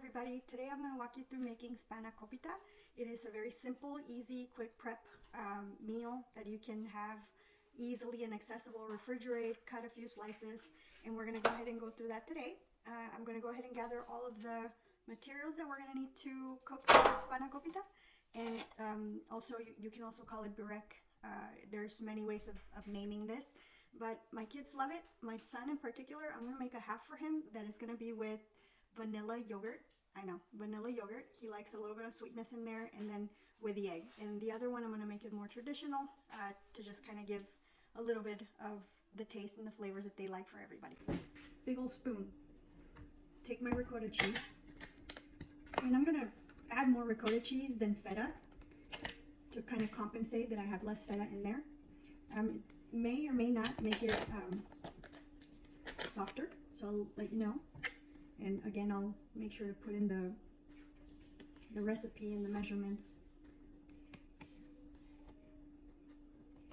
everybody. Today I'm going to walk you through making Spanakopita. It is a very simple, easy, quick prep meal that you can have easily and accessible. Refrigerate, cut a few slices, and we're going to go ahead and go through that today. I'm going to go ahead and gather all of the materials that we're going to need to cook Spanakopita. And also, you can also call it burek. There's many ways of naming this, but my kids love it. My son in particular, I'm going to make a half for him that is going to be with vanilla yogurt. I know, vanilla yogurt. He likes a little bit of sweetness in there, and then with the egg. And the other one, I'm going to make it more traditional to just kind of give a little bit of the taste and the flavors that they like for everybody. Big old spoon. Take my ricotta cheese. And I'm going to add more ricotta cheese than feta to kind of compensate that I have less feta in there. It may or may not make it softer, so I'll let you know. And again, I'll make sure to put in the recipe and the measurements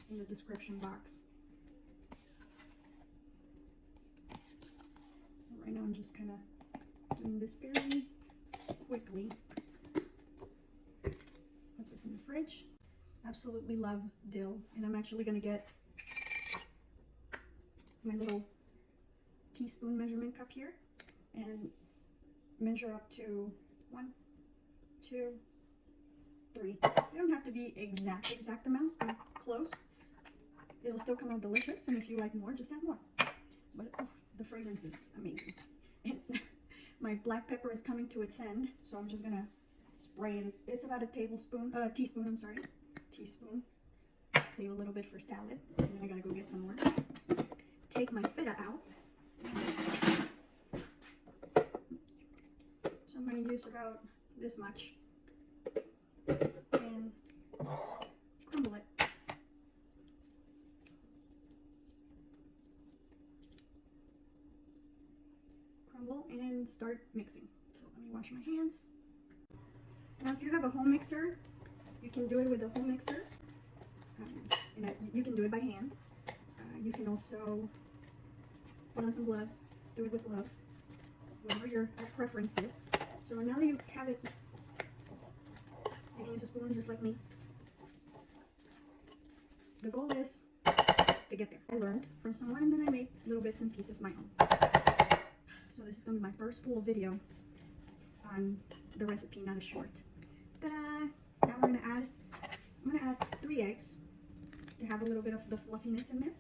in the description box. So right now I'm just kind of doing this fairly quickly. Put this in the fridge. Absolutely love dill, and I'm actually going to get my little teaspoon measurement cup here and measure up to 1, 2, 3. You don't have to be exact amounts, but close. It'll still come out delicious, and if you like more, just add more. But oh, the fragrance is amazing. And my black pepper is coming to its end, so I'm just gonna spray it. It's about a teaspoon. Teaspoon. Save a little bit for salad, and then I gotta go get some more. Take my feta out. So I'm going to use about this much and crumble it. Crumble and start mixing. So let me wash my hands. Now if you have a home mixer, you can do it with a home mixer. And you can do it by hand. You can also put on some gloves, do it with gloves, whatever your preference is. So now that you have it, you can use a spoon just like me. The goal is to get there. I learned from someone, and then I made little bits and pieces my own. So this is going to be my first full video on the recipe, not a short. Ta-da! Now I'm going to add 3 eggs to have a little bit of the fluffiness in there.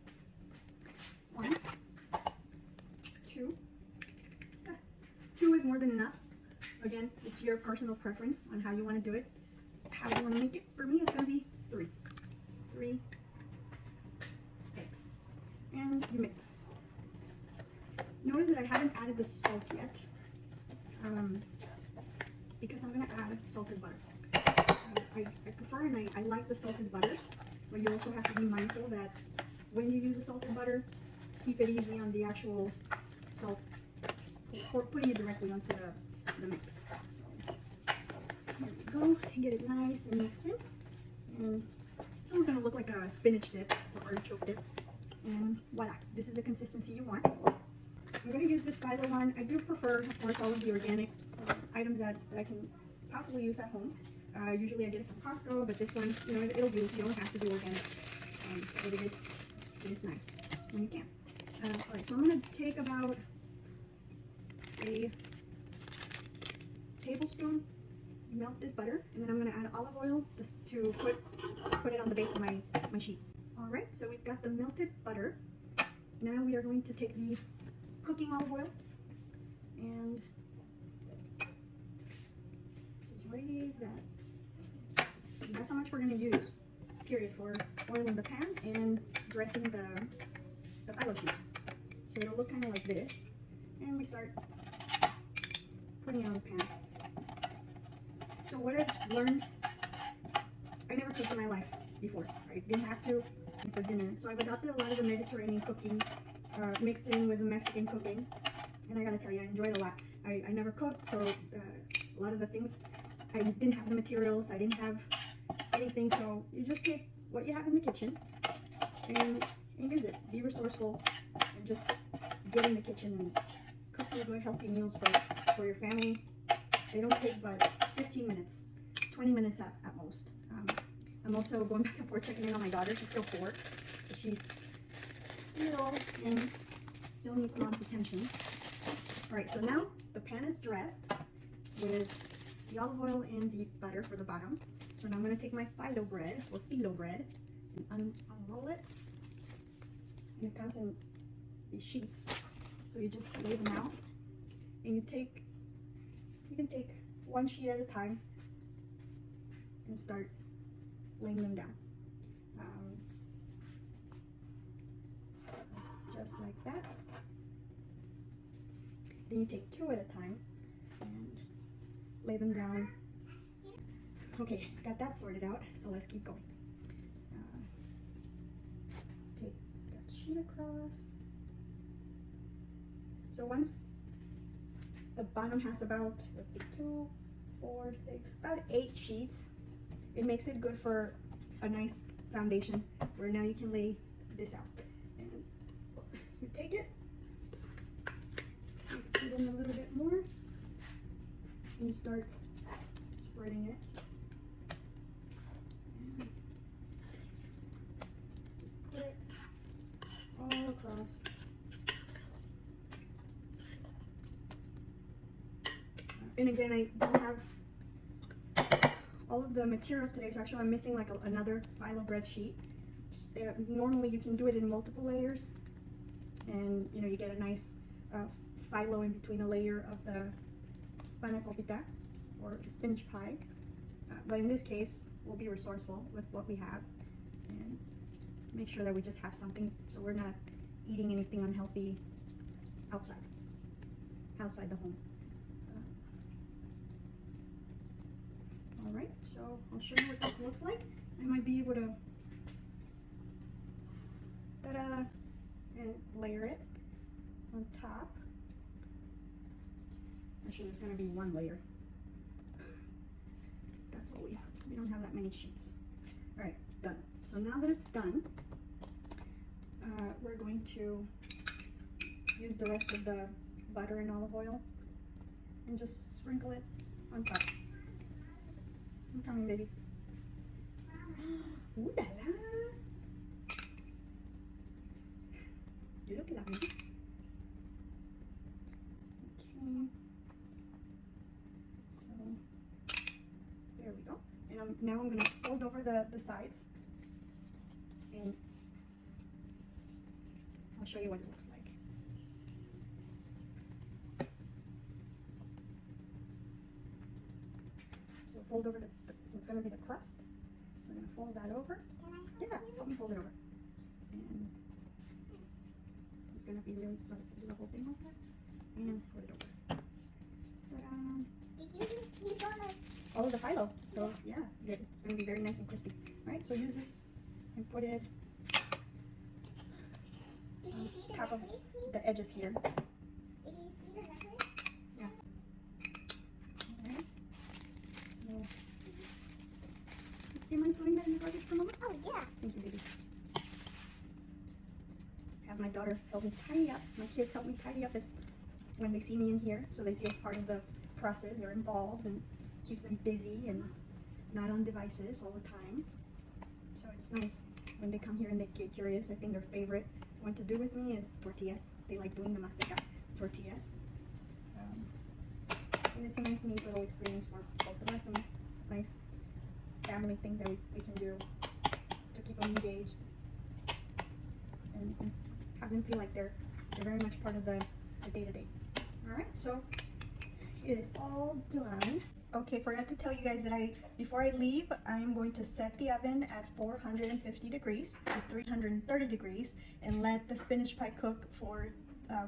1, 2. 2 is more than enough. Again, it's your personal preference on how you want to do it, how you want to make it. For me, it's going to be 3. 3 eggs. And you mix. Notice that I haven't added the salt yet, because I'm going to add salted butter. I prefer and I like the salted butter, but you also have to be mindful that when you use the salted butter, keep it easy on the actual salt, or putting it directly onto the mix. So here we go, get it nice and mixed in, and it's almost going to look like a spinach dip or artichoke dip, and voila, this is the consistency you want. I'm going to use this Filo one. I do prefer, of course, all of the organic items that I can possibly use at home. Usually I get it from Costco, but this one, you know, it'll do. You don't have to do organic, but it is nice when you can. Alright, so I'm going to take about a tablespoon, melt this butter, and then I'm going to add olive oil just to put it on the base of my sheet. Alright, so we've got the melted butter. Now we are going to take the cooking olive oil and just raise that. And that's how much we're going to use, period, for oiling the pan and dressing the Filo cheese. So it'll look kind of like this, and we start putting it on the pan. So what I've learned, I never cooked in my life before. I didn't have to for dinner, so I've adopted a lot of the Mediterranean cooking, mixed in with the Mexican cooking, and I gotta tell you, I enjoy it a lot. I never cooked, so a lot of the things, I didn't have the materials, I didn't have anything, so you just take what you have in the kitchen and use it. Be resourceful and just get in the kitchen and cook some good healthy meals for your family They don't take but 15 minutes, 20 minutes at most. I'm also going back and forth checking in on my daughter. She's still 4. But she's little and still needs mom's attention. All right, so now the pan is dressed with the olive oil and the butter for the bottom. So now I'm going to take my Filo bread, or Filo bread, and unroll it. And it comes in these sheets. So you just lay them out. And you can take one sheet at a time and start laying them down. Just like that. Then you take 2 at a time and lay them down. Okay, got that sorted out, so let's keep going. Take that sheet across. So once the bottom has about, let's see, 2, 4, 6, about 8 sheets, it makes it good for a nice foundation where now you can lay this out. And you take it, mix it in a little bit more, and you start spreading it. And just put it all across. And again, I don't have all of the materials today, so actually I'm missing like another Filo bread sheet. Normally you can do it in multiple layers, and you know, you get a nice Filo in between a layer of the Spanakopita or spinach pie. But in this case, we'll be resourceful with what we have and make sure that we just have something so we're not eating anything unhealthy outside the home. All right, so I'll show you what this looks like. I might be able to ta-da, and layer it on top. Actually, there's going to be one layer. That's all we have. We don't have that many sheets. All right, done. So now that it's done, we're going to use the rest of the butter and olive oil and just sprinkle it on top. I'm coming, baby. Ooh la la! You look lovely. Okay. So there we go. And now I'm going to fold over the sides, and I'll show you what it looks like. So fold over what's going to be the crust. We're going to fold that over. Yeah, help me fold it over. And it's going to be really, so do the whole thing like that. And fold it over. Ta-da! Oh, the Filo. So yeah, it's going to be very nice and crispy. All right, so use this and put it on top of the edges here. Yeah. All right. So, do you mind putting that in the garbage for a moment? Oh, yeah. Thank you, baby. Have my daughter help me tidy up. My kids help me tidy up when they see me in here, so they feel part of the process. They're involved and keeps them busy and not on devices all the time. So it's nice when they come here and they get curious. I think their favorite one to do with me is tortillas. They like doing the masteca tortillas. And it's a nice, neat little experience for both of us, and nice family thing that we can do to keep them engaged and have them feel like they're very much part of the day-to-day. All right, so it is all done. Okay, forgot to tell you guys that before I leave, I am going to set the oven at 450 degrees to 330 degrees and let the spinach pie cook for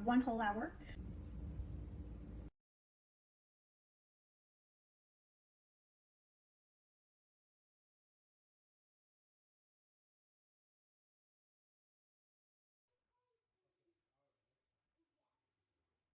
1 whole hour.